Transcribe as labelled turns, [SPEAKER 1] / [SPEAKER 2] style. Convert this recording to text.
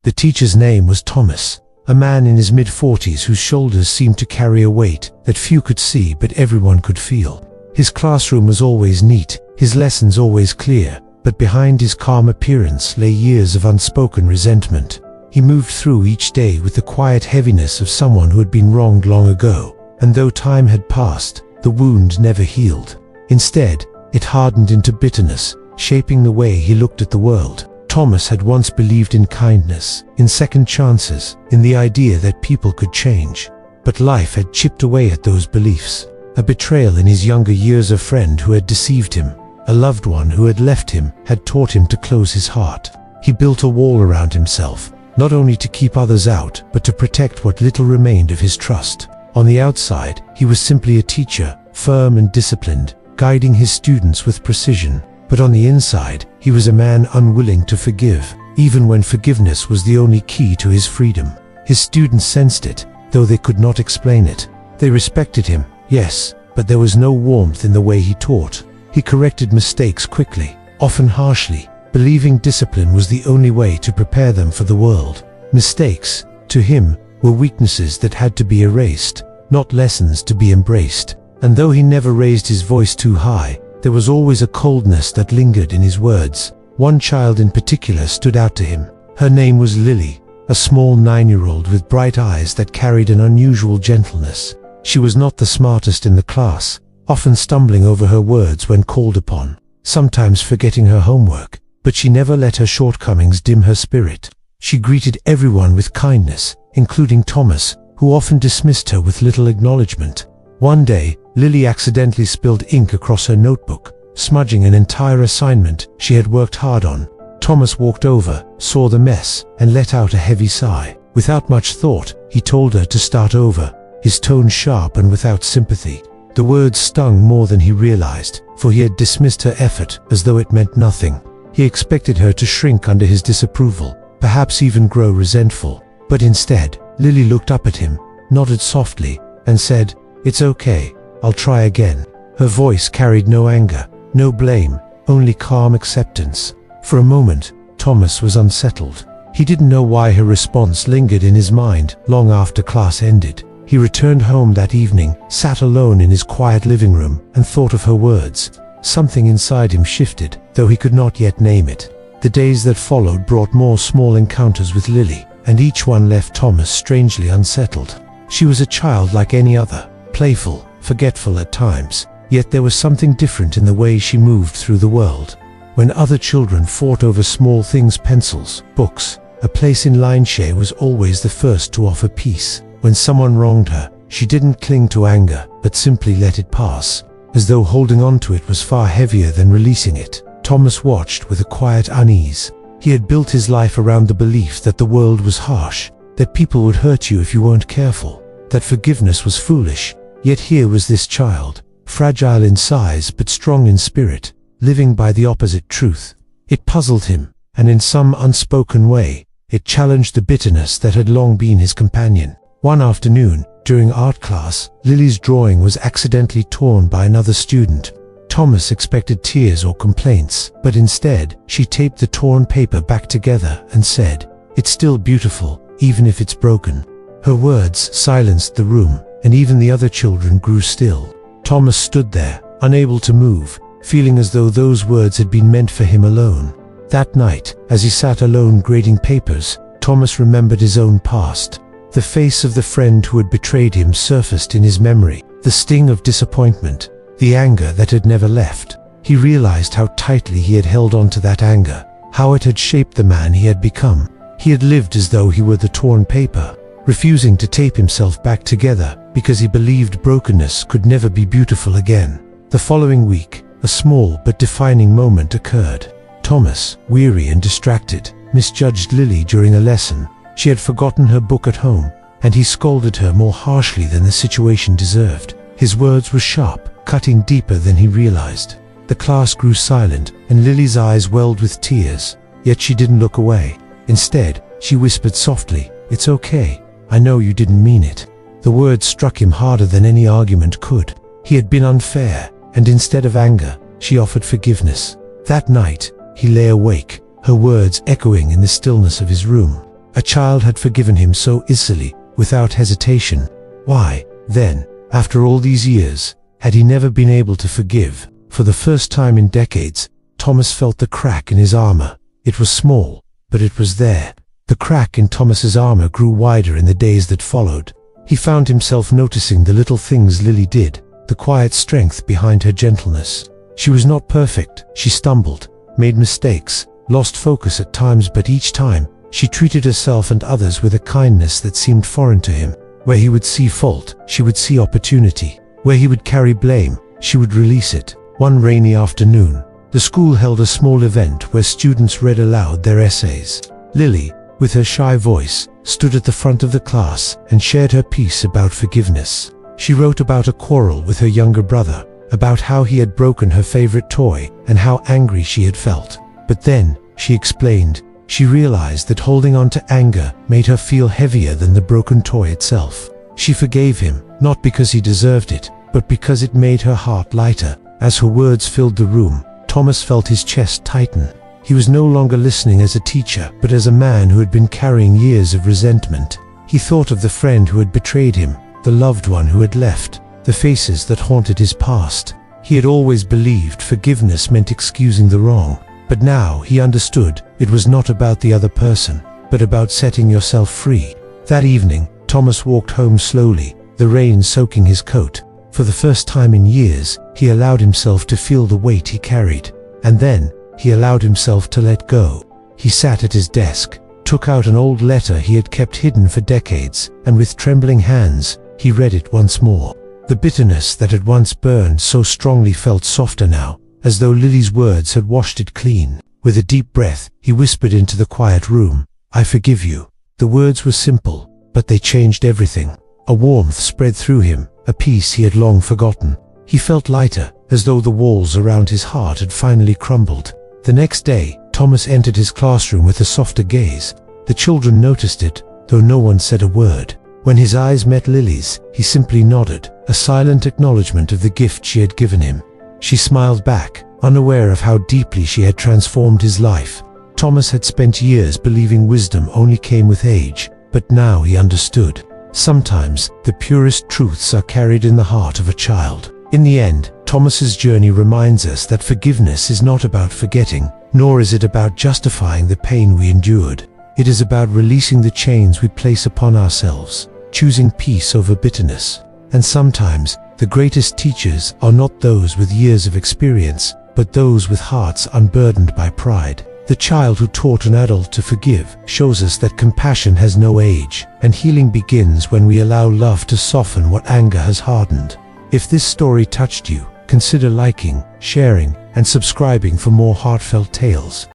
[SPEAKER 1] The teacher's name was Thomas, a man in his mid-40s whose shoulders seemed to carry a weight that few could see but everyone could feel. His classroom was always neat, his lessons always clear, but behind his calm appearance lay years of unspoken resentment. He moved through each day with the quiet heaviness of someone who had been wronged long ago, and though time had passed, the wound never healed. Instead, it hardened into bitterness, shaping the way he looked at the world. Thomas had once believed in kindness, in second chances, in the idea that people could change. But life had chipped away at those beliefs. A betrayal in his younger years, a friend who had deceived him, a loved one who had left him, had taught him to close his heart. He built a wall around himself, not only to keep others out, but to protect what little remained of his trust. On the outside, he was simply a teacher, firm and disciplined, guiding his students with precision. But on the inside, he was a man unwilling to forgive, even when forgiveness was the only key to his freedom. His students sensed it, though they could not explain it. They respected him, yes, but there was no warmth in the way he taught. He corrected mistakes quickly, often harshly, believing discipline was the only way to prepare them for the world. Mistakes, to him, were weaknesses that had to be erased, not lessons to be embraced. And though he never raised his voice too high, there was always a coldness that lingered in his words. One child in particular stood out to him. Her name was Lily, a small 9-year-old with bright eyes that carried an unusual gentleness. She was not the smartest in the class, often stumbling over her words when called upon, sometimes forgetting her homework, but she never let her shortcomings dim her spirit. She greeted everyone with kindness, including Thomas, who often dismissed her with little acknowledgement. One day, Lily accidentally spilled ink across her notebook, smudging an entire assignment she had worked hard on. Thomas walked over, saw the mess, and let out a heavy sigh. Without much thought, he told her to start over, his tone sharp and without sympathy. The words stung more than he realized, for he had dismissed her effort as though it meant nothing. He expected her to shrink under his disapproval, perhaps even grow resentful. But instead, Lily looked up at him, nodded softly, and said, "It's okay, I'll try again." Her voice carried no anger, no blame, only calm acceptance. For a moment, Thomas was unsettled. He didn't know why her response lingered in his mind long after class ended. He returned home that evening, sat alone in his quiet living room, and thought of her words. Something inside him shifted, though he could not yet name it. The days that followed brought more small encounters with Lily, and each one left Thomas strangely unsettled. She was a child like any other, playful, forgetful at times, yet there was something different in the way she moved through the world. When other children fought over small things, pencils, books, a place in line, she was always the first to offer peace. When someone wronged her, she didn't cling to anger, but simply let it pass, as though holding on to it was far heavier than releasing it. Thomas watched with a quiet unease. He had built his life around the belief that the world was harsh, that people would hurt you if you weren't careful, that forgiveness was foolish. Yet here was this child, fragile in size but strong in spirit, living by the opposite truth. It puzzled him, and in some unspoken way, it challenged the bitterness that had long been his companion. One afternoon, during art class, Lily's drawing was accidentally torn by another student. Thomas expected tears or complaints, but instead, she taped the torn paper back together and said, "It's still beautiful, even if it's broken." Her words silenced the room, and even the other children grew still. Thomas stood there, unable to move, feeling as though those words had been meant for him alone. That night, as he sat alone grading papers, Thomas remembered his own past. The face of the friend who had betrayed him surfaced in his memory, the sting of disappointment, the anger that had never left. He realized how tightly he had held on to that anger, how it had shaped the man he had become. He had lived as though he were the torn paper, refusing to tape himself back together because he believed brokenness could never be beautiful again. The following week, a small but defining moment occurred. Thomas, weary and distracted, misjudged Lily during a lesson. She had forgotten her book at home, and he scolded her more harshly than the situation deserved. His words were sharp, cutting deeper than he realized. The class grew silent, and Lily's eyes welled with tears, yet she didn't look away. Instead, she whispered softly, "It's okay. I know you didn't mean it." The words struck him harder than any argument could. He had been unfair, and instead of anger, she offered forgiveness. That night, he lay awake, her words echoing in the stillness of his room. A child had forgiven him so easily, without hesitation. Why, then, after all these years, had he never been able to forgive? For the first time in decades, Thomas felt the crack in his armor. It was small, but it was there. The crack in Thomas's armor grew wider in the days that followed. He found himself noticing the little things Lily did, the quiet strength behind her gentleness. She was not perfect. She stumbled, made mistakes, lost focus at times, but each time, she treated herself and others with a kindness that seemed foreign to him. Where he would see fault, she would see opportunity. Where he would carry blame, she would release it. One rainy afternoon, the school held a small event where students read aloud their essays. Lily, with her shy voice, stood at the front of the class and shared her piece about forgiveness. She wrote about a quarrel with her younger brother, about how he had broken her favorite toy and how angry she had felt. But then, she explained, she realized that holding on to anger made her feel heavier than the broken toy itself. She forgave him, not because he deserved it, but because it made her heart lighter. As her words filled the room, Thomas felt his chest tighten. He was no longer listening as a teacher, but as a man who had been carrying years of resentment. He thought of the friend who had betrayed him, the loved one who had left, the faces that haunted his past. He had always believed forgiveness meant excusing the wrong, but now he understood it was not about the other person, but about setting yourself free. That evening, Thomas walked home slowly, the rain soaking his coat. For the first time in years, he allowed himself to feel the weight he carried. And then, he allowed himself to let go. He sat at his desk, took out an old letter he had kept hidden for decades, and with trembling hands, he read it once more. The bitterness that had once burned so strongly felt softer now, as though Lily's words had washed it clean. With a deep breath, he whispered into the quiet room, "I forgive you." The words were simple, but they changed everything. A warmth spread through him, a peace he had long forgotten. He felt lighter, as though the walls around his heart had finally crumbled. The next day, Thomas entered his classroom with a softer gaze. The children noticed it, though no one said a word. When his eyes met Lily's, he simply nodded, a silent acknowledgement of the gift she had given him. She smiled back, unaware of how deeply she had transformed his life. Thomas had spent years believing wisdom only came with age, but now he understood. Sometimes, the purest truths are carried in the heart of a child. In the end, Thomas's journey reminds us that forgiveness is not about forgetting, nor is it about justifying the pain we endured. It is about releasing the chains we place upon ourselves, choosing peace over bitterness. And sometimes, the greatest teachers are not those with years of experience, but those with hearts unburdened by pride. The child who taught an adult to forgive shows us that compassion has no age, and healing begins when we allow love to soften what anger has hardened. If this story touched you, consider liking, sharing, and subscribing for more heartfelt tales.